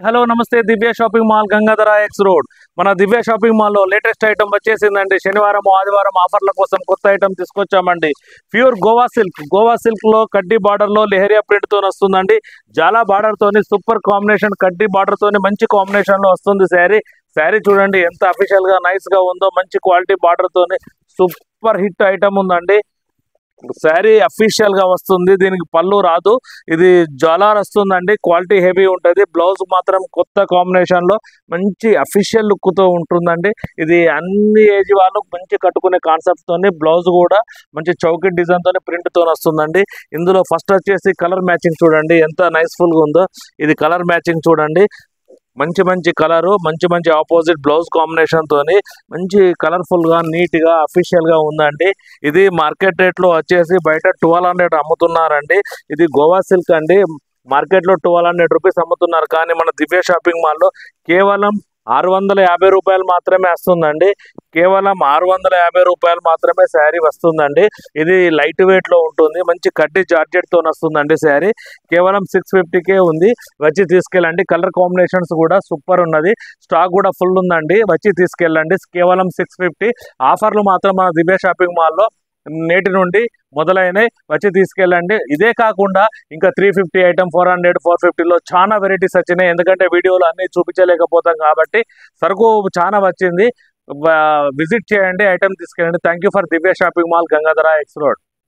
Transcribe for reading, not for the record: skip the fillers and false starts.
Hello నమస్తే Divya shopping mall Gangadhara X road మన Divya shopping మాల్లో లేటెస్ట్ ఐటమ్ వచ్చేసిందండి. శనివారం ఆదివారం ఆఫర్ల కోసం కొత్త ఐటమ్ తీసుకొచ్చామండి. ప్యూర్ గోవా సిల్క్ లో కడ్డీ బార్డర్ లో లెహరియా ప్రింట్ తో వస్తుందండి. జాలా బార్డర్ తోని సూపర్ కాంబినేషన్, కడ్డీ బార్డర్ తోని మంచి కాంబినేషన్ లో వస్తుంది. శారీ చూడండి ఎంత అఫీషియల్ గా నైస్ గా ఉందో. మంచి క్వాలిటీ బార్డర్ తోని సూపర్ హిట్ ఐటమ్ ఉందండి. శారీ అఫీషియల్ గా వస్తుంది, దీనికి పళ్ళు రాదు. ఇది జాలార్ వస్తుందండి, క్వాలిటీ హెవీ ఉంటుంది. బ్లౌజ్ మాత్రం కొత్త కాంబినేషన్ లో మంచి అఫీషియల్ లుక్ తో ఉంటుందండి. ఇది అన్ని ఏజ్ వాళ్ళు మంచి కట్టుకునే కాన్సెప్ట్ తోని, బ్లౌజ్ కూడా మంచి చౌకీ డిజైన్ తోని ప్రింట్ తోని వస్తుందండి. ఇందులో ఫస్ట్ వచ్చేసి కలర్ మ్యాచింగ్ చూడండి ఎంత నైస్ఫుల్ గా ఉందో. ఇది కలర్ మ్యాచింగ్ చూడండి, మంచి కలరు, మంచి ఆపోజిట్ బ్లౌజ్ కాంబినేషన్ తోని మంచి కలర్ఫుల్ గా నీట్ గా అఫీషియల్ గా ఉందండి. ఇది మార్కెట్ రేట్ లో వచ్చేసి బయట 1200 అమ్ముతున్నారండి. ఇది గోవా సిల్క్ అండి. మార్కెట్ లో 1200 రూపీస్ అమ్ముతున్నారు, కానీ మన దివ్య షాపింగ్ మాల్లో కేవలం 650 రూపాయలు మాత్రమే వస్తుందండి. కేవలం 650 రూపాయలు మాత్రమే శారీ వస్తుందండి. ఇది లైట్ వెయిట్ లో ఉంటుంది, మంచి కడ్డీ జార్జెట్ తో వస్తుందండి. శారీ కేవలం 650కే ఉంది, వచ్చి తీసుకెళ్ళండి. కలర్ కాంబినేషన్స్ కూడా సూపర్ ఉన్నది, స్టాక్ కూడా ఫుల్ ఉందండి. వచ్చి తీసుకెళ్ళండి. కేవలం 650. ఆఫర్లు మాత్రం మన దివ్య షాపింగ్ మాల్లో నేటి నుండి మొదలైనవి, వచ్చి తీసుకెళ్ళండి. ఇదే కాకుండా ఇంకా 350 ఐటమ్, 400, 450లో చాలా వెరైటీస్ వచ్చినాయి. ఎందుకంటే వీడియోలో అన్ని చూపించలేకపోతాం కాబట్టి. సరుకు చాలా వచ్చింది, విజిట్ చేయండి, ఐటమ్ తీసుకెళ్ళండి. Thank you for Divya shopping mall Gangadhara X road.